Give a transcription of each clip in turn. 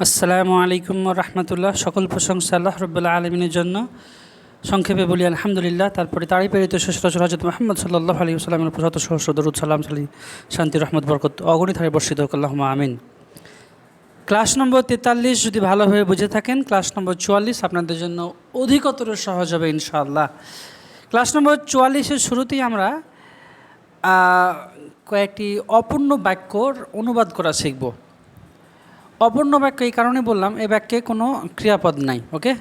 আসসালামু আলাইকুম রহমতুল্লাহ। সকল প্রশংসা আল্লাহ রব্বুল আলমিনের জন্য। সংক্ষেপে বলি আলহামদুলিল্লাহ। তারপরে তারই প্রেরিত শেষরাসুল হযরত মুহাম্মদ সাল্লাল্লাহু আলাইহি ওয়াসাল্লামের উপর শত সহস্র দরুদ সালাম শান্তি রহমত বরকত অগণিত হারে বর্ষিত হোক, আল্লাহুম্মা আমিন। ক্লাস নম্বর 43 যদি ভালোভাবে বুঝে থাকেন, ক্লাস নম্বর 44 আপনাদের জন্য অধিকতর সহজ হবে ইনশাআল্লাহ। ক্লাস নম্বর 44-এর শুরুতেই আমরা কয়েকটি অপূর্ণ বাক্যর অনুবাদ করা শিখব। অপূর্ণ বাক্য এই কারণে বললাম, এই বাক্যে কোনো ক্রিয়াপদ নাই, ওকে,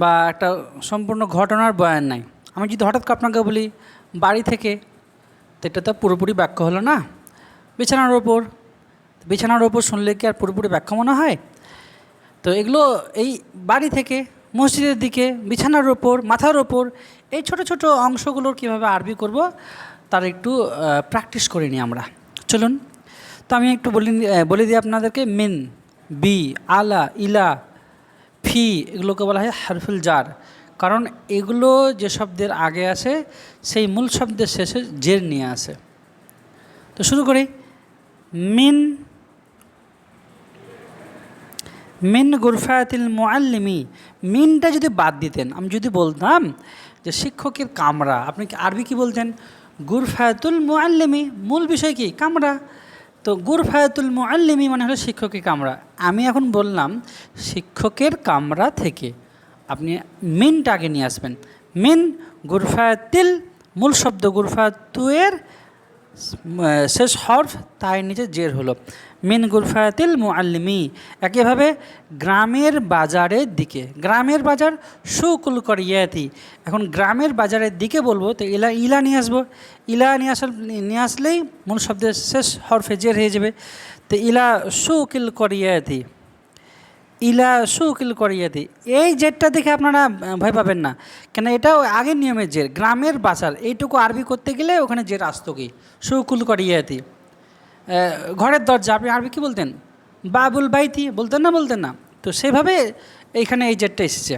বা একটা সম্পূর্ণ ঘটনার বয়ান নাই। আমি যদি হঠাৎ করে আপনাকে বলি বাড়ি থেকে, তো এটা তো পুরোপুরি বাক্য হলো না। বিছানার ওপর শুনলে কি আর পুরোপুরি বাক্য মনে হয়? তো এগুলো এই বাড়ি থেকে, মসজিদের দিকে, বিছানার ওপর, মাথার ওপর, এই ছোট ছোট অংশগুলোর কীভাবে আরবি করব তার একটু প্র্যাকটিস করে নিই আমরা। চলুন, তো আমি একটু বলে দিই আপনাদেরকে। মিন, বি, আলা, ইলা, ফি, এগুলোকে বলা হয় হারফুল জার, কারণ এগুলো যে শব্দের আগে আসে সেই মূল শব্দের শেষে জের নিয়ে আসে। তো শুরু করি। মিন গুরফাতিল মুআল্লিমি। মিনটা যদি বাদ দিতেন, আমি যদি বলতাম যে শিক্ষকের কামরা, আপনি কি আরবি কি বলতেন? গুরফাতুল মুআল্লিমি, মূল বিষয় কি? কামরা। তো গুরফাতুল মুআল্লিমি মানে হলো শিক্ষকের কামরা। আমি এখন বললাম শিক্ষকের কামরা থেকে, আপনি মিনটা আগে নিয়ে আসবেন। মিন গুরফাতিল, মূল শব্দ গুরফাতুয়ের শেষ হরফ তাই নিচে জের হলো মিন গুরফাতিল মুআল্লিমি। একইভাবে গ্রামের বাজারের দিকে, গ্রামের বাজার সুকুল করিয়াতি। এখন গ্রামের বাজারের দিকে বলবো তো ইলা নিয়ে আসবো। ইলা নিয়ে আসলেই মূল শব্দের শেষ হরফে জের হয়ে যাবে। তো ইলা সুকিল করিয়াতি, ইলা সুকিল করিয়াতি। এই জেরটা দেখে আপনারা ভয় পাবেন না, কেন এটাও আগের নিয়মের জের। গ্রামের বাজার এইটুকু আরবি করতে গেলে ওখানে জের আসতো কি? সুকুল করিয়াতি। ঘরের দরজা, আপনি আরবি কী বলতেন? বাবুল বাইতি বলতেন না? তো সেভাবে এইখানে এই জেরটা এসেছে,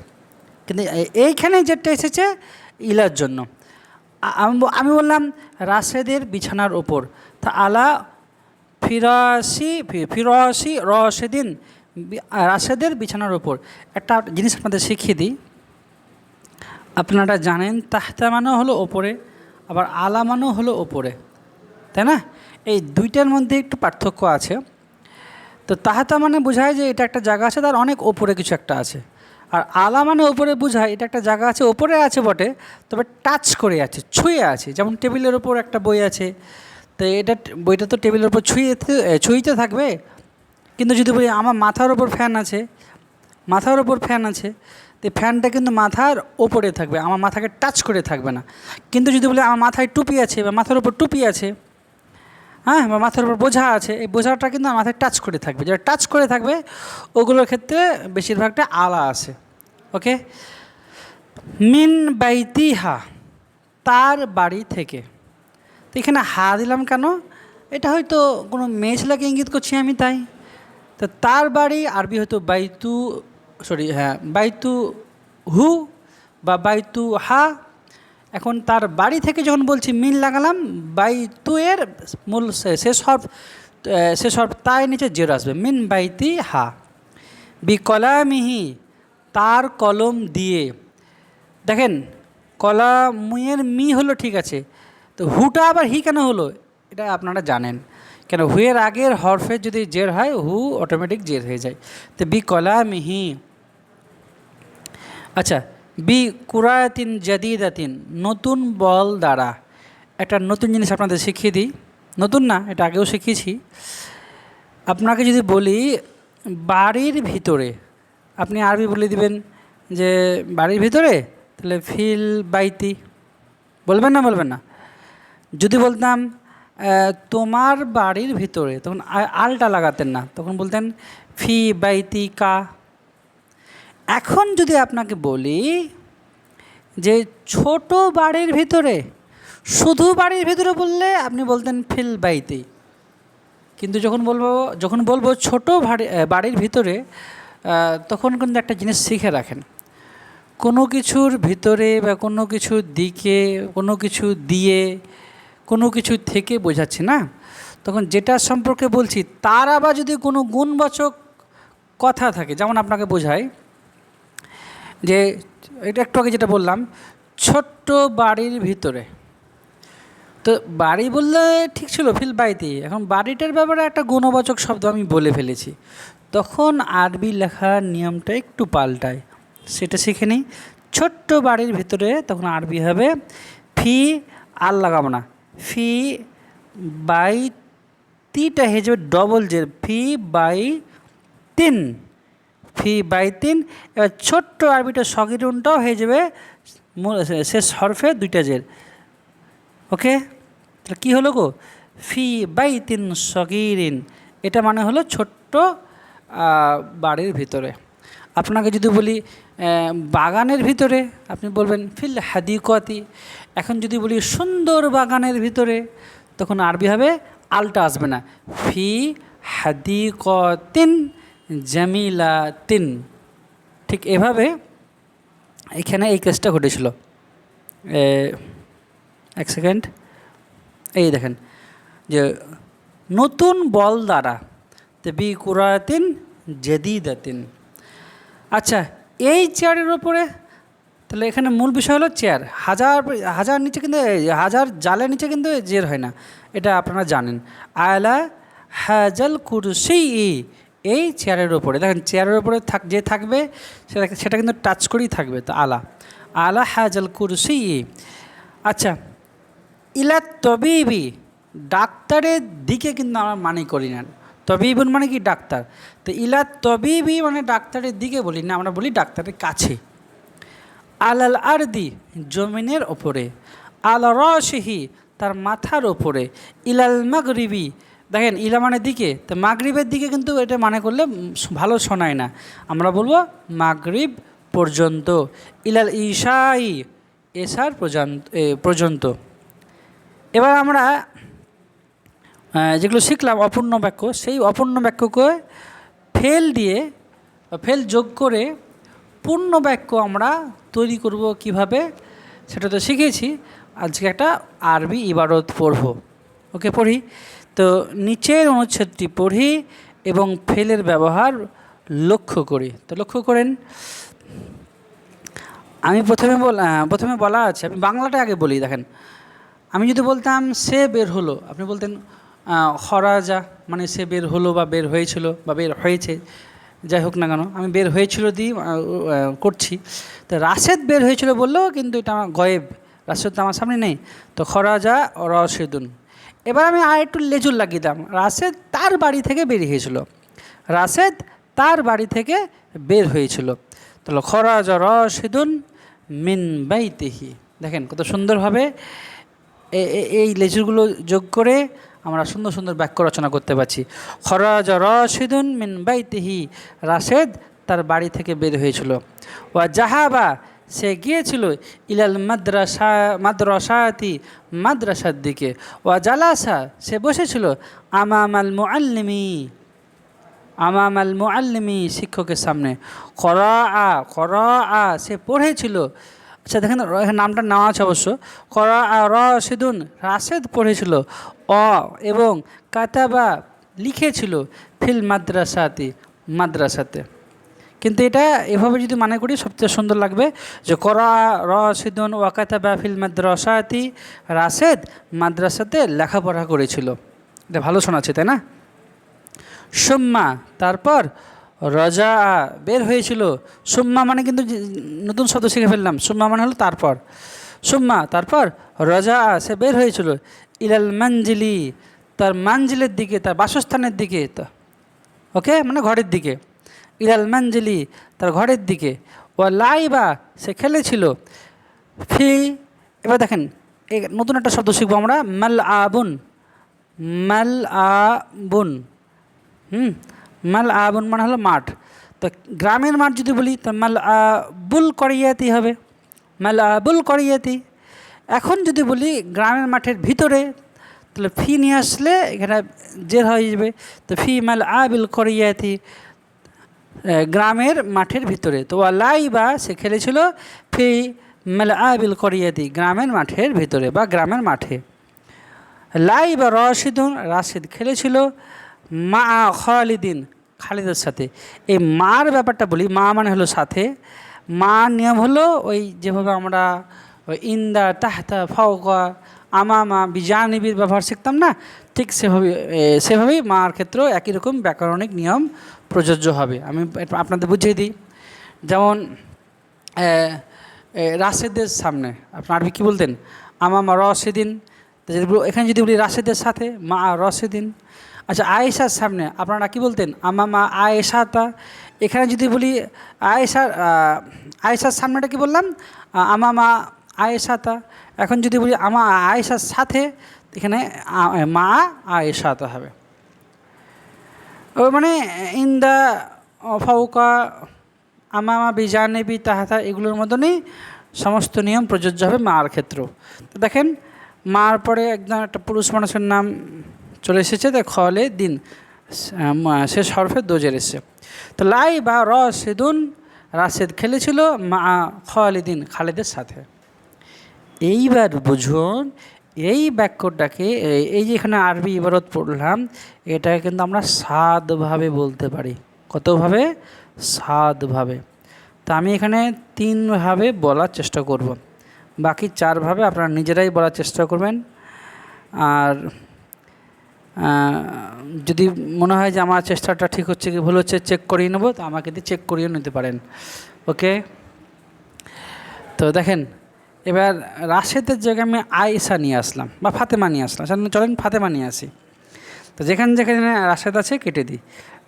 কিন্তু এইখানে জেরটা এসেছে ইলার জন্য। আমি বললাম রাশেদের বিছানার ওপর, তা আলা ফিরাসি রশেদিন, রাশেদের বিছানার ওপর। একটা জিনিস আপনাদের শিখিয়ে দিই। আপনারা জানেন তাহতা মানেও হলো ওপরে, আবার আলা মানেও হলো ওপরে, তাই না? এই দুইটার মধ্যে একটু পার্থক্য আছে। তো তাহাতা মানে বোঝায় যে এটা একটা জায়গা আছে, তার অনেক ওপরে কিছু একটা আছে। আর আলা মানে ওপরে বোঝায় এটা একটা জায়গা আছে, ওপরে আছে বটে, তবে টাচ করে আছে, ছুঁয়ে আছে। যেমন টেবিলের ওপর একটা বই আছে, তো বইটা তো টেবিলের ওপর ছুঁইতে থাকবে। কিন্তু যদি বলি আমার মাথার ওপর ফ্যান আছে, তো ফ্যানটা কিন্তু মাথার ওপরে থাকবে, আমার মাথাকে টাচ করে থাকবে না। কিন্তু যদি বলি আমার মাথায় টুপি আছে বা মাথার ওপর টুপি আছে, হ্যাঁ, বা মাথার উপর বোঝা আছে, এই বোঝাটা কিন্তু মাথায় টাচ করে থাকবে। যেটা টাচ করে থাকবে ওগুলোর ক্ষেত্রে বেশিরভাগটা আলা আছে, ওকে। মিন বাইতিহা, তার বাড়ি থেকে। তো এখানে হা দিলাম কেন? এটা হয়তো কোনো মেয়ে ছেলেকে ইঙ্গিত করছি আমি, তাই। তো তার বাড়ি আরবি হয়তো বাইতু হু বা বাইতু হা। এখন তার বাড়ি থেকে যখন বলছি মিন লাগালাম, বাইতুয়ের মূল শেষ হরফ তাই নিচে জের আসবে। মিন বাইতি হা। বি কলামিহি, তার কলম দিয়ে। দেখেন কলামের মি হলো, ঠিক আছে, তো হুটা আবার হি কেন হলো এটা আপনারা জানেন, কেন হুয়ের আগের হরফে যদি জের হয় হু অটোমেটিক জের হয়ে যায়। তো বি কলামিহি। আচ্ছা, বি কুরায়াতিন জাদিদাতিন, নতুন বল দ্বারা। একটা নতুন জিনিস আপনাদের শিখিয়ে দিই, নতুন না, এটা আগেও শিখিয়েছি। আপনাকে যদি বলি বাড়ির ভিতরে, আপনি আরবি বলে দিবেন যে বাড়ির ভিতরে, তাহলে ফিল বাইতি বলবেন না? যদি বলতাম তোমার বাড়ির ভিতরে, তখন আলটা লাগাতেন না, তখন বলতেন ফি বাইতি কা। এখন যদি আপনাকে বলি যে ছোট বাড়ির ভিতরে, শুধু বাড়ির ভিতরে বললে আপনি বলতেন ফিল বাইতি। কিন্তু যখন বলবো ছোট বাড়ির ভিতরে, তখন কিন্তু একটা জিনিস শিখে রাখেন, কোনো কিছুর ভিতরে বা কোনো কিছুর দিকে, কোনো কিছু দিয়ে, কোনো কিছু থেকে বোঝাচ্ছি না, তখন যেটা সম্পর্কে বলছি তার আবার যদি কোনো গুণবাচক কথা থাকে, যেমন আপনাকে বোঝাই যে এটা একটু আগে যেটা বললাম, ছোট্ট বাড়ির ভিতরে। তো বাড়ি বললে ঠিক ছিল ফিল বাইতি, এখন বাড়িটার ব্যাপারে একটা গুণবাচক শব্দ আমি বলে ফেলেছি, তখন আরবি লেখার নিয়মটা একটু পাল্টায়, সেটা শিখে নিই। ছোট্ট বাড়ির ভিতরে তখন আরবি হবে ফি, আর লাগাবো না, ফি বাই, তিটা হয়ে যাবে ডবল জের, ফি বাই তিন, ফি বাই তিন। এবার ছোট্ট আরবিটা সগিরুনটাও হয়ে যাবে শেষ হরফে দুইটা জের। ওকে, তাহলে কী হলো গো, ফি বাই তিন সগিরিন, এটা মানে হলো ছোট্ট বাড়ির ভিতরে। আপনাকে যদি বলি বাগানের ভিতরে, আপনি বলবেন ফিল হাদিকতি। এখন যদি বলি সুন্দর বাগানের ভিতরে, তখন আরবি হবে আলটা আসবে না, ফি হাদিকতিন জামিলাতিন। ঠিক এভাবে এখানে এই কেসটা ঘটেছিল। এক সেকেন্ড, এই দেখেন যে নতুন বল দ্বারা, বি কুরাতিন জাদিদাতিন। আচ্ছা, এই চেয়ারের ওপরে, তাহলে এখানে মূল বিষয় হলো চেয়ার। হাজার হাজার নিচে কিন্তু, হাজার জালের নিচে কিন্তু জের হয় না, এটা আপনারা জানেন। আলা হাজাল কুরসি, এই চেয়ারের ওপরে, দেখেন চেয়ারের ওপরে যে থাকবে সেটা কিন্তু টাচ করেই থাকবে, তো আলা, আলা হাজাল কুরসি। আচ্ছা, ইলা তবিবি, ডাক্তারের দিকে কিন্তু আমরা মানে করি না, তবিবুন মানে কি ডাক্তার, তো ইলা তবিবি মানে ডাক্তারের দিকে বলি না, আমরা বলি ডাক্তারের কাছে। আলাল আরদি, জমিনের ওপরে। আল রশিহি, তার মাথার ওপরে। ইলাল মাগরিবি, দেখেন ইলা মানে দিকে, তো মাগরিবের দিকে কিন্তু এটা মানে করলে ভালো শোনায় না, আমরা বলবো মাগরিব পর্যন্ত। ইলাল ইশাই, এশার পর্যন্ত। এবার আমরা যেগুলো শিখলাম অপূর্ণ বাক্য, সেই অপূর্ণ বাক্যকে ফেল দিয়ে, ফেল যোগ করে পূর্ণ বাক্য আমরা তৈরি করব কিভাবে, সেটা তো শিখেছি। আজকে একটা আরবি ইবারত পড়ব। ওকে, পড়ি। তো নিচের অনুচ্ছেদটি পড়ি এবং ফেলের ব্যবহার লক্ষ্য করি। তো লক্ষ্য করেন, আমি প্রথমে বলা আছে, আমি বাংলাটা আগে বলি। দেখেন, আমি যদি বলতাম সে বের হলো, আপনি বলতেন খরাজা, মানে সে বের হলো বা বের হয়েছিল বা বের হয়েছে, যাই হোক না কেন, আমি বের হয়েছিল দিয়ে করছি। তো রাশেদ বের হয়েছিল বললেও কিন্তু এটা আমার গয়েব, রাশেদ তো আমার সামনে নেই, তো খরাজা রশেদুন। এবার আমি আর একটু লেজুর লাগিয়ে দিলাম, রাশেদ তার বাড়ি থেকে বের হয়েছিল, রাশেদ তার বাড়ি থেকে বের হয়েছিল, তাহলে খরাজা রশেদুন মিন বাইতিহি। দেখেন কত সুন্দরভাবে এই লেজুরগুলো যোগ করে আমরা সুন্দর সুন্দর বাক্য রচনা করতে পারছি। খরাজা রশিদুন মিন বাইতিহি, রাশেদ তার বাড়ি থেকে বের হয়েছিল। ওয়া জাহাবা, সে গিয়েছিল ইলাল মাদ্রাসাতি, মাদ্রাসার দিকে। ওয়া জালাসা, সে বসেছিল আমামাল মুআল্লিমি, আমামাল মুআল্লিমি, শিক্ষকের সামনে। করা, সে পড়েছিল। আচ্ছা দেখেন, নামটা নেওয়া আছে অবশ্য। করা রশিদুন, রাশেদ পড়েছিল। এবং কাতাবা, লিখেছিল। ফিল মাদ্রাসাতি, মাদ্রাসাতে। কিন্তু এটা এভাবে যদি মানে করি সবচেয়ে সুন্দর লাগবে, যে করা রশিদুন ওয়া কাতাবা ফিল মাদ্রাসাতি, রাশেদ মাদ্রাসাতে লেখাপড়া করেছিল। এটা ভালো শোনাচ্ছে, তাই না? সুম্মা, তারপর, রজা, বের হয়েছিল। সুম্মা মানে কিন্তু নতুন শব্দ শিখে ফেললাম, সুম্মা মানে হলো তারপর। সুম্মা, তারপর, রজা, সে বের হয়েছিল। ইলাল মানজিলি, তার মানজিলের দিকে, তার বাসস্থানের দিকে। ওকে, মানে ঘরের দিকে। ইলাল মানজিলি, তার ঘরের দিকে। ও লাইবা, সে খেলেছিল। ফি, এবার দেখেন এই নতুন একটা শব্দ শিখবো আমরা, মাল আবুন, মাল আবুন। মাল আবুন মানে হলো মাঠ। তো গ্রামের মাঠ যদি বলি, তো মাল আবুল করিয়াতি হবে, মাল আবুল করিয়াতি। এখন যদি বলি গ্রামের মাঠের ভিতরে, তাহলে ফি নিয়ে আসলে এখানে জের হয়ে যাবে, তো ফি মাল আবিল করিয়াতি, গ্রামের মাঠের ভিতরে। তো লাইবা, সে খেলেছিল। ফি মাল আবিল করিয়াতি, গ্রামের মাঠের ভিতরে বা গ্রামের মাঠে। লাইবা রশিদুন, রাশিদ খেলেছিল। মা খালিদিন, খালিদের সাথে। এই মার ব্যাপারটা বলি, মা মানে হলো সাথে। মা নিয়ম হলো ওই যেভাবে আমরা ওই ইন্দা, তাহতা, ফাওকা, আমামা, বিজানিবির ব্যবহার শিখতাম না, ঠিক সেভাবেই মার ক্ষেত্রেও একই রকম ব্যাকরণিক নিয়ম প্রযোজ্য হবে। আমি আপনাদের বুঝিয়ে দিই। যেমন রাশেদের সামনে আপনার আরবি কী বলতেন? আমামা রশেদিন। এখানে যদি বলি রাশেদের সাথে, মা রশেদিন। আচ্ছা, আয়েশার সামনে আপনারা কি বলতেন? আমামা আয়েশাতা। এখানে যদি বলি আয়েশার সামনেটা কি বললাম? আমামা আয়েশাতা। এখন যদি বলি আয়েশার সাথে, এখানে মা আয়েশাতা হবে। ও মানে ইন্দা, ফাউকা, আমামা, বিজানেবি, তাহাতা, এগুলোর মতনই সমস্ত নিয়ম প্রযোজ্য হবে মার ক্ষেত্রেও। তো দেখেন, মার পরে একদম একটা পুরুষ মানুষের নাম চলে এসেছে, তো খলে দিন শেষ হরফে দোজের এসছে। তো লাই বা রশেদুন, রাশেদ খেলেছিল মা খালিদিন, খালেদের সাথে। এইবার বুঝুন, এই বাক্যটাকে, এই যে এখানে আরবি ইবারত পড়লাম, এটাকে কিন্তু আমরা সাতভাবে বলতে পারি। কতভাবে? সাতভাবে। তো আমি এখানে 3ভাবে বলার চেষ্টা করব, বাকি 4ভাবে আপনারা নিজেরাই বলার চেষ্টা করবেন। আর যদি মনে হয় যে আমার চেষ্টাটা ঠিক হচ্ছে কি ভুল হচ্ছে, চেক করিয়ে নেবো, তো আমাকে দিয়ে চেক করিয়ে নিতে পারেন। ওকে, তো দেখেন, এবার রাশেদের জায়গায় আমি আয়েশা নিয়ে আসলাম বা ফাতেমা নিয়ে আসলাম। চলেন ফাতেমা নিয়ে আসি। তো যেখানে যেখানে রাশেদ আছে কেটে দিই।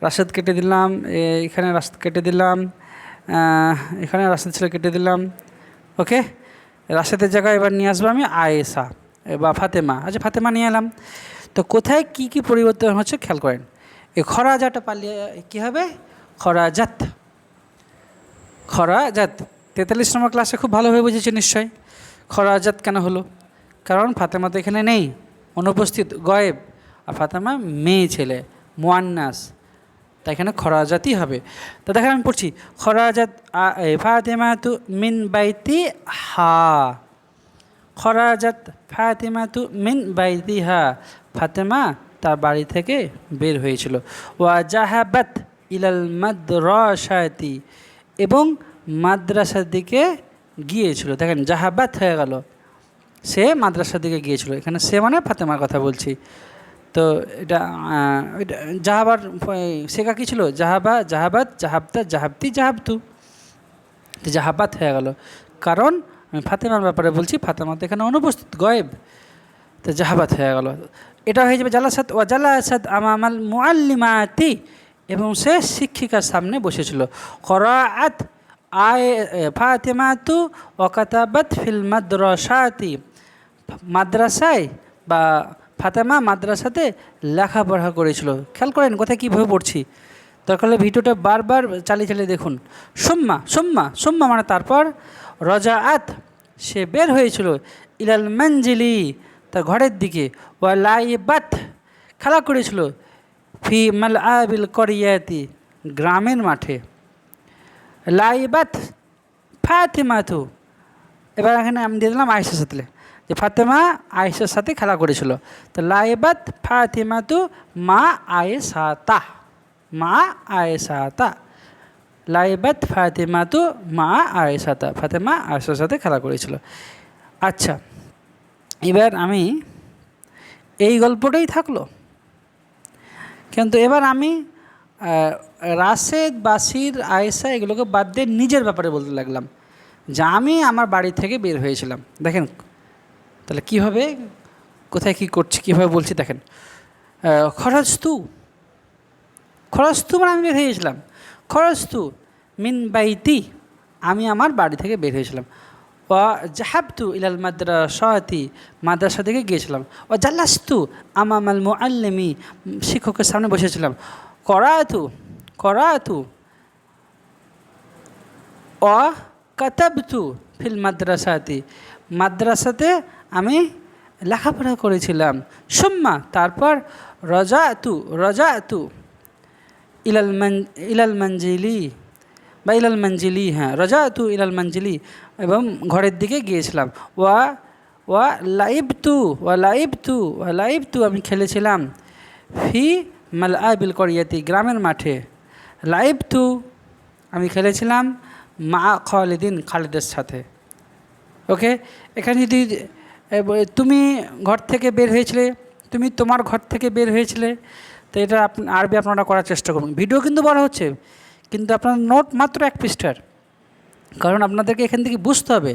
রাশেদ কেটে দিলাম, এখানে রাশেদ কেটে দিলাম, এখানে রাশেদ ছিল কেটে দিলাম। ওকে, রাশেদের জায়গায় এবার নিয়ে আসবো আমি আয়েশা বা ফাতেমা। আচ্ছা, ফাতেমা নিয়ে এলাম। তো কোথায় কি কি পরিবর্তন হচ্ছে খেয়াল করেন। এই খরাজাটা পালিয়ে কী হবে? খরাজাত। খরাজাত 43 নম্বর ক্লাসে খুব ভালোভাবে বুঝেছি নিশ্চয়। খরাজাত কেন হলো? কারণ ফাতেমা তো এখানে নেই, অনুপস্থিত, গয়েব। আর ফাতেমা মেয়ে ছেলে, মুয়ান্নাস, তাই এখানে খরাজাতই হবে। তো দেখেন আমি পড়ছি, খরাজাত ফাতেমা তু মিন বাইতি হা। খরাজাত ফাতেমা তু মিন বাইতি হা। ফাতেমা তার বাড়ি থেকে বের হয়েছিল। ওয়া জাহাবাত ইলাল মাদ্রাসাতি, এবং মাদ্রাসার দিকে গিয়েছিল। দেখেন জাহাবাত হয়ে গেল, সে মাদ্রাসার দিকে গিয়েছিল। এখানে সে মানে ফাতেমার কথা বলছি। তো এটা জাহাবার শেখা কী ছিল? জাহাবা, জাহাবাত, জাহাবতা, জাহাবতি, জাহাবতু। তো জাহাবাত হয়ে গেল, কারণ আমি ফাতেমার ব্যাপারে বলছি, ফাতেমা তো এখানে অনুপস্থিত, গয়েব। তো জাহাবাত হয়ে গেল। এটা হয়ে যাবে জালাসাত। ওয়া জালাসাত আমামাল মুআল্লিমাতি, এবং সে শিক্ষিকার সামনে বসেছিল। করাআত ফাতেমাতু ওয়া কাতাবাত ফিল মাদ্রাসাতি। মাদ্রাসায় বা ফাতেমা মাদ্রাসাতে লেখাপড়া করেছিল। খেয়াল করেন কোথায় কীভাবে পড়ছি। দরকার হলে ভিডিওটা বারবার চালিয়ে চালিয়ে দেখুন। সুম্মা, সুম্মা, সুম্মা মানে তারপর। রজাআত, সে বের হয়েছিল। ইলাল মঞ্জিলি, তার ঘরের দিকে। ওয়া লাইবাত, খেলা করেছিল। ফি মালআবিল করিয়াতি, গ্রামের মাঠে। লাইবাত ফাতেমাতু, এবার এখানে আমি দিয়ে দিলাম আয়েশার সাথে, যে ফাতেমা আয়েশার সাথে খেলা করেছিল। তো লাইবাত ফাতেমাতু মা আয়েশাতা, মা আয়েশাতা। লাইবাত ফাতেমাতু মা আয়েশাতা, ফাতেমা আয়েশার সাথে খেলা করেছিল। আচ্ছা, এবার আমি এই গল্পটাই থাকলো, কিন্তু এবার আমি রাশেদ, বাসির, আয়েশা এগুলোকে বাদ দিয়ে নিজের ব্যাপারে বলতে লাগলাম, যে আমি আমার বাড়ি থেকে বের হয়েছিলাম। দেখেন তাহলে কীভাবে, কোথায় কী করছি, কীভাবে বলছি দেখেন। খরচতু, খরচতু মানে আমি বের হয়েছিলাম। খরচতু মিন বাইতি, আমি আমার বাড়ি থেকে বের হয়েছিলাম। ওয়া জাহাবতু ইলাল মাদ্রাসাতি, মাদ্রাসা থেকে গিয়েছিলাম। ও জালাস্তু আমামাল মুআল্লিমি, শিক্ষকের সামনে বসেছিলাম। করাতু, করাতু ও কাতাবতু ফিল মাদ্রাসাতি, মাদ্রাসাতে আমি লেখাপড়া করেছিলাম। সুম্মা, তারপর রজাতু, রজাতু ইলাল মঞ্জিলি বা ইলাল মঞ্জিলি, হ্যাঁ রজাতু ইলাল মঞ্জিলি, এবং ঘরের দিকে গিয়েছিলাম। ওয়া ওয়া লাইবতু, ওয়া লাইবতু, ওয়া লাইবতু, আমি খেলেছিলাম। ফি মালআবিল করিয়াতি, গ্রামের মাঠে। লাইবতু আমি খেলেছিলাম মা খালিদিন খালিদের সাথে। ওকে, এখানে যদি তুমি ঘর থেকে বের হয়েছিলে, তুমি তোমার ঘর থেকে বের হয়েছিলে, তো এটা আরবি আপনারা করার চেষ্টা করুন। ভিডিও কিন্তু বড় হচ্ছে, কিন্তু আপনার নোট মাত্র 1 পৃষ্ঠার, কারণ আপনাদেরকে এখান থেকে বুঝতে হবে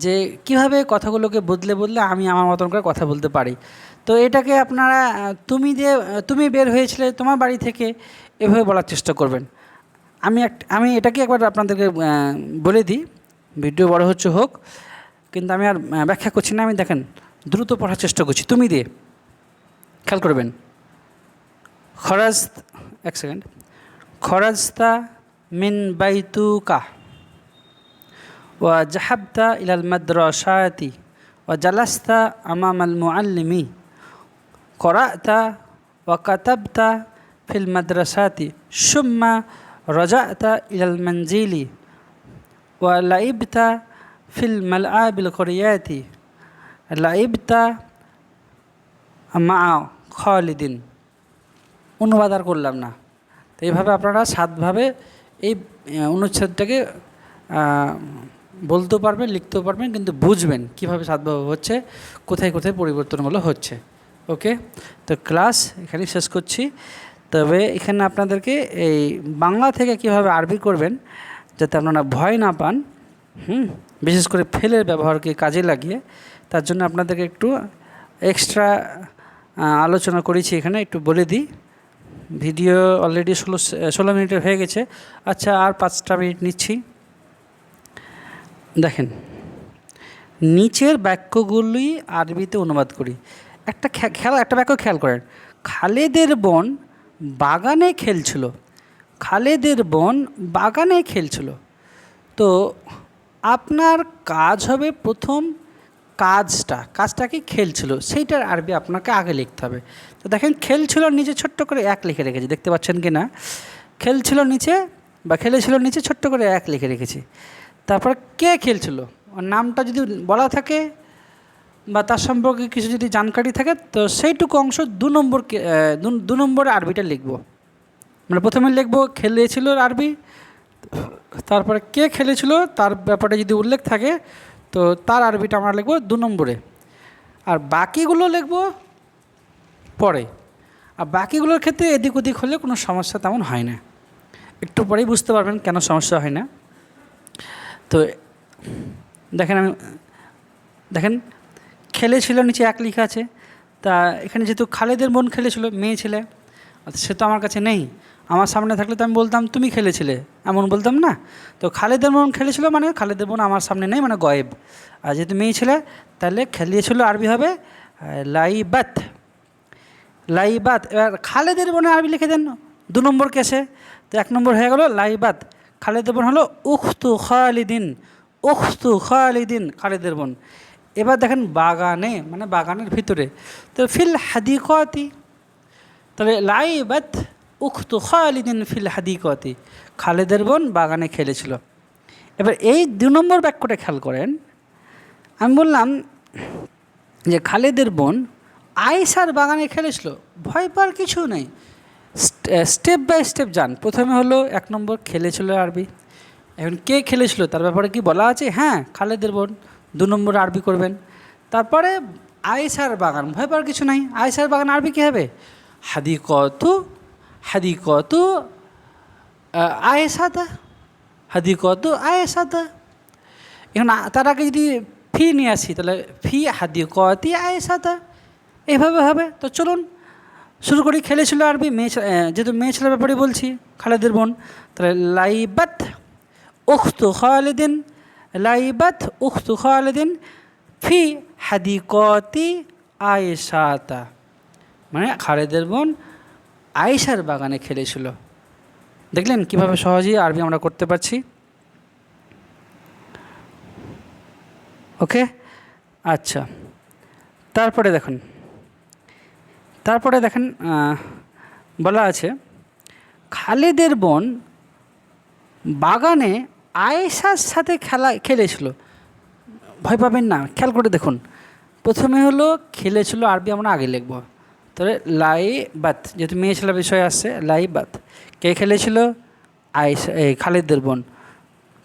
যে কিভাবে কথাগুলোকে বদলে বদলে আমি আমার মতন করে কথা বলতে পারি। তো এটাকে আপনারা তুমি বের হয়েছিলে তোমার বাড়ি থেকে, এভাবে বলার চেষ্টা করবেন। আমি এটাকে একবার আপনাদেরকে বলে দিই, ভিডিও বড় হচ্ছে হোক, কিন্তু আমি আর ব্যাখ্যা করছি না। আমি দেখেন দ্রুত পড়ার চেষ্টা করছি, তুমি দিয়ে খেয়াল করবেন। এক সেকেন্ড। খরাজতা মিন বাইতুকা ওয়া জাহাবতা ইলাল মাদ্রাসাতি ওয়া জালাস্তা আমামাল মুআল্লিমি করাতা ওয়া কাতাবতা ফিল মাদ্রাসাতি সুম্মা রাজাতা ইলাল মানজিলি ওয়া লাইবতা ফিল মালআবিল করিয়াতি লাইবতা মা খালিদিন। অনুবাদ আর করলাম না। তো এইভাবে আপনারা 7ভাবে এই অনুচ্ছেদটাকে বলতেও পারবেন, লিখতেও পারবেন, কিন্তু বুঝবেন কীভাবে 7ভাবে হচ্ছে, কোথায় কোথায় পরিবর্তনগুলো হচ্ছে। ওকে, তো ক্লাস এখানেই শেষ করছি। তবে এখানে আপনাদেরকে এই বাংলা থেকে কীভাবে আরবি করবেন যাতে আপনারা ভয় না পান, বিশেষ করে ফেলের ব্যবহারকে কাজে লাগিয়ে, তার জন্য আপনাদেরকে একটু এক্সট্রা আলোচনা করেছি এখানে, একটু বলে দিই। ভিডিও অলরেডি 16 মিনিটের হয়ে গেছে। আচ্ছা, আর 5টা মিনিট নিচ্ছি। দেখেন, নিচের বাক্যগুলি আরবিতে অনুবাদ করি। একটা বাক্য খেয়াল করেন। খালেদের বোন বাগানে খেলছিল। খালেদের বোন বাগানে খেলছিল। তো আপনার কাজ হবে প্রথম কাজটা কি খেলছিল, সেইটার আরবি আপনাকে আগে লিখতে হবে। তো দেখেন, খেলছিল নিচে ছোট্ট করে 1 লিখে রেখেছি, দেখতে পাচ্ছেন কি না? খেলছিল নিচে বা খেলেছিল নিচে ছোট্ট করে 1 লিখে রেখেছি। তারপর কে খেলছিল, ওর নামটা যদি বলা থাকে বা তার সম্পর্কে কিছু যদি জানকারি থাকে, তো সেইটুকু অংশ 2 নম্বরে আরবিটা লিখব। মানে প্রথমে লিখব খেলেছিল আরবি, তারপরে কে খেলেছিল তার ব্যাপারে যদি উল্লেখ থাকে তো তার আরবিটা আমরা লিখব 2 নম্বরে, আর বাকিগুলো লিখব পরে। আর বাকিগুলোর ক্ষেত্রে এদিক ওদিক হলে কোনো সমস্যা তেমন হয় না, একটু পরেই বুঝতে পারবেন কেন সমস্যা হয় না। তো দেখেন খেলেছিল নিচে 1 লেখা আছে। তা এখানে যেহেতু খালেদের বোন খেলেছিল, মেয়ে ছেলে, সে তো আমার কাছে নেই। আমার সামনে থাকলে তো আমি বলতাম তুমি খেলেছিলে, এমন বলতাম না। তো খালেদের বোন খেলেছিল মানে খালেদের বোন আমার সামনে নেই, মানে গয়েব। আর যেহেতু মেয়ে ছেলে, তাহলে খেলিয়েছিল আরবি হবে লাইবাত। এবার খালেদের বোনে আরবি লিখে দেন 2 নম্বর কেসে। তো 1 নম্বর হয়ে গেল লাইবাত। খালেদের বোন হলো উখতু খালিদিন। খালেদের বোন। এবার দেখেন বাগানে, মানে বাগানের ভিতরে। তো ফিল হাদিকতি, তাহলে লাইবাত উখতু খালিদিন ফিল হাদিকতি, খালেদের বোন বাগানে খেলেছিল। এবার এই 2 নম্বর বাক্যটা খেয়াল করেন। আমি বললাম যে খালেদের বোন আয়েশার বাগানে খেলেছিল, ভয় পাওয়ার কিছু নেই, স্টেপ বাই স্টেপ যান। প্রথমে হলো 1 নম্বর খেলেছিল আরবি। এখন কে খেলেছিল তার ব্যাপারে কি বলা আছে? হ্যাঁ, খালেদের বোন। 2 নম্বর আরবি করবেন। তারপরে আয়েশার বাগান, ভয় পাওয়ার কিছু নাই। আয়েশার বাগান আরবি কী হবে? হাদিকতু আয়েশাতা, হাদিকতু আয়েশাতা। এখন তার আগে যদি ফি নিয়ে আসি, তাহলে ফি হাদিকতি আয়েশাতা, এইভাবে হবে। তো চলুন শুরু করি। খেলেছিল আরবি, যেহেতু মেয়ে ছেলের ব্যাপারে বলছি, খালেদের বোন, তাহলে লাইবাত উখতু খালিদিন ফি হাদিকতি আয়েশাতা, মানে খালেদের বোন আয়েশার বাগানে খেলেছিল। দেখলেন কিভাবে সহজেই আরবি আমরা করতে পারছি। ওকে, আচ্ছা। তারপরে দেখেন বলা আছে খালেদের বোন বাগানে আয়েশার সাথে খেলেছিল। ভয় পাবেন না, খেয়াল করে দেখুন। প্রথমে হলো খেলেছিল আরবি আমরা আগে লিখব, তাহলে লাইবাত, যেহেতু মেয়ে ছেলে বিষয় আসছে, লাইবাত কে খেলেছিল? আয়েশা, খালিদের বোন।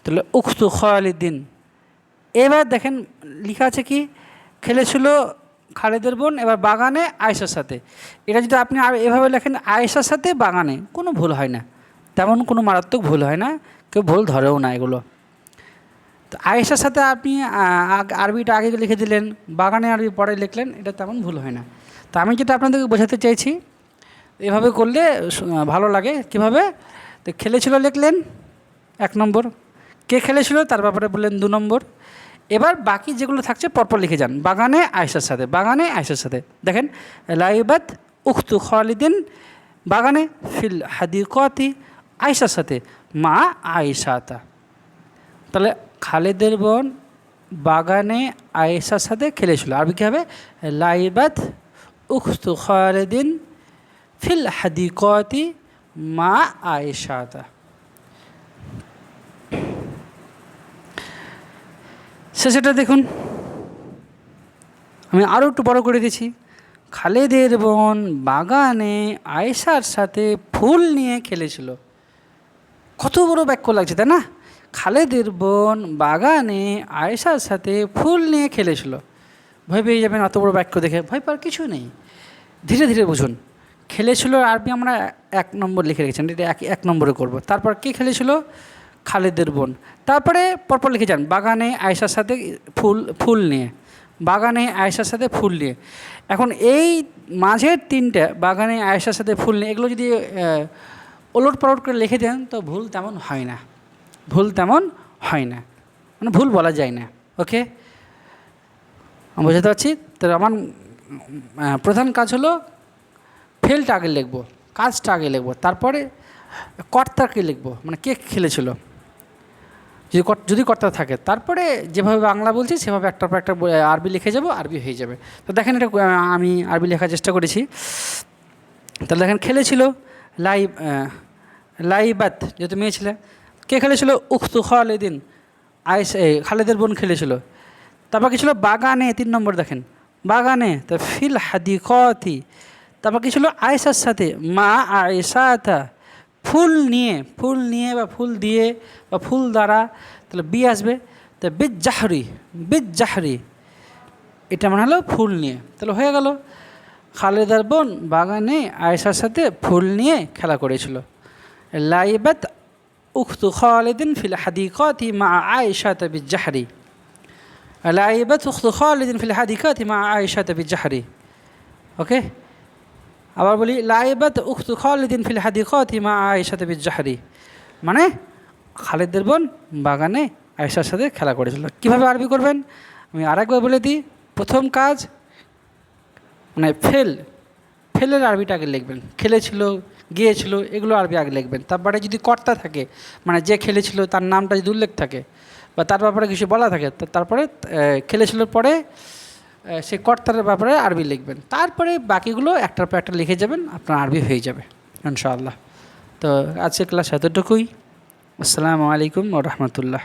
তাহলে উখতু খালিদিন। এবার দেখেন লেখা আছে কি, খেলেছিল খালিদের বোন এবার বাগানে আয়েশার সাথে। এটা যদি আপনি আর এভাবে লেখেন আয়েশার সাথে বাগানে, কোনো ভুল হয় না, তেমন কোনো মারাত্মক ভুল হয় না, কেউ ভুল ধরেও না এগুলো। তো আয়েশার সাথে আপনি আরবিটা আগে লিখে দিলেন, বাগানে আরবি পরে লিখলেন, এটা তেমন ভুল হয় না। তো আমি যেটা আপনাদেরকে বোঝাতে চাইছি, এভাবে করলে ভালো লাগে। কিভাবে? তো খেলেছিল লিখলেন 1 নম্বর, কে খেলেছিল তার ব্যাপারে বললেন 2 নম্বর। এবার বাকি যেগুলো থাকছে পরপর লিখে যান, বাগানে আয়েশার সাথে, বাগানে আয়েশার সাথে। দেখেন লাইবাত উখতু খালিদিন বাগানে ফিল হাদিকতি আয়েশার সাথে মা আয়েশাতা। তাহলে খালিদের বোন বাগানে আয়েশার সাথে খেলেছিল, আরবি কী হবে? লাইবাত উখতু খালিদিন ফিল হাদিকতি মা আয়েশাতা। শেষেটা দেখুন, আমি আরও একটু বড় করে দিচ্ছি। খালিদের বোন বাগানে আয়েশার সাথে ফুল নিয়ে খেলেছিল। কত বড় বাক্য লাগছে তাই না? খালিদের বোন বাগানে আয়েশার সাথে ফুল নিয়ে খেলেছিল। ভয় পেয়ে যাবেন অত বড় বাক্য দেখে, ভয় পাওয়ার কিছু নেই, ধীরে ধীরে বুঝুন। খেলেছিল আরবি আমরা 1 নম্বর লিখে রেখেছেন, এটা 1 নম্বরে করব। তারপর কে খেলেছিল? খালিদের বোন। তারপরে পরপর লিখে যান, বাগানে আয়েশার সাথে ফুল নিয়ে, বাগানে আয়েশার সাথে ফুল নিয়ে। এখন এই মাঝের 3টে বাগানে আয়েশার সাথে ফুল নিয়ে, এগুলো যদি ওলট পালট করে লিখে দেন তো ভুল তেমন হয় না, ভুল তেমন হয় না, মানে ভুল বলা যায় না। ওকে, আমি বোঝাতে পারছি? তো আমার প্রধান কাজ হলো ফেলটা আগে লিখব, কাজটা আগে লিখব, তারপরে কর্তাকে লিখব, মানে কে খেলেছিল যদি কর্তা থাকে, তারপরে যেভাবে বাংলা বলছি সেভাবে একটার পর একটা আরবি লিখে যাব, আরবি হয়ে যাবে। তো দেখেন এটা আমি আরবি লেখার চেষ্টা করেছি। তাহলে দেখেন খেলেছিল লাইবাত, যেহেতু মেয়ে ছেলে, কে খেলেছিল? উখতু খালিদিন খালিদের বোন খেলেছিল। তারপর কি ছিল? বাগানে 3 নম্বর দেখেন, বাগানে। তো ফিল হাদিকতি, তারপর কি ছিল? আয়েশার সাথে মা আয়েশাতা, ফুল নিয়ে বা ফুল দিয়ে বা ফুল দ্বারা, তাহলে বি আসবে। তো বিজ্জাহরি এটা মানে হলো ফুল নিয়ে। তাহলে হয়ে গেল, খালিদার বোন বাগানে আয়েশার সাথে ফুল নিয়ে খেলা করেছিল। লাইবাত উখতু খালিদিন ফিল হাদিকতি মা আয়েশাতা বিজ্জাহরি, লাইবাত উখতু খালিদিন ফিল হাদিকতি মা আয়েশাতা বিজ্জাহরি। ওকে, আবার বলি, লাইবাত উখতু খালিদিন ফিল হাদিকতি মা আয়েশাতা বিজ্জাহরি, মানে খালিদের বোন বাগানে আয়েশার সাথে খেলা করেছিল। কীভাবে আরবি করবেন আমি আরেকবার বলে দিই। প্রথম কাজ মানে ফেলের আরবিটা আগে লিখবেন, খেলেছিল, গিয়েছিল, এগুলো আরবি আগে লিখবেন। তারপরে যদি কর্তা থাকে, মানে যে খেলেছিল তার নামটা যদি উল্লেখ থাকে বা তার ব্যাপারে কিছু বলা থাকে, তারপরে খেলেছিল পরে সেই কর্তার ব্যাপারে আরবি লিখবেন। তারপরে বাকিগুলো একটার পর একটা লিখে যাবেন, আপনার আরবি হয়ে যাবে ইনশাআল্লাহ। তো আজকের ক্লাস এতটুকুই। আসসালামু আলাইকুম ওয়া রাহমাতুল্লাহ।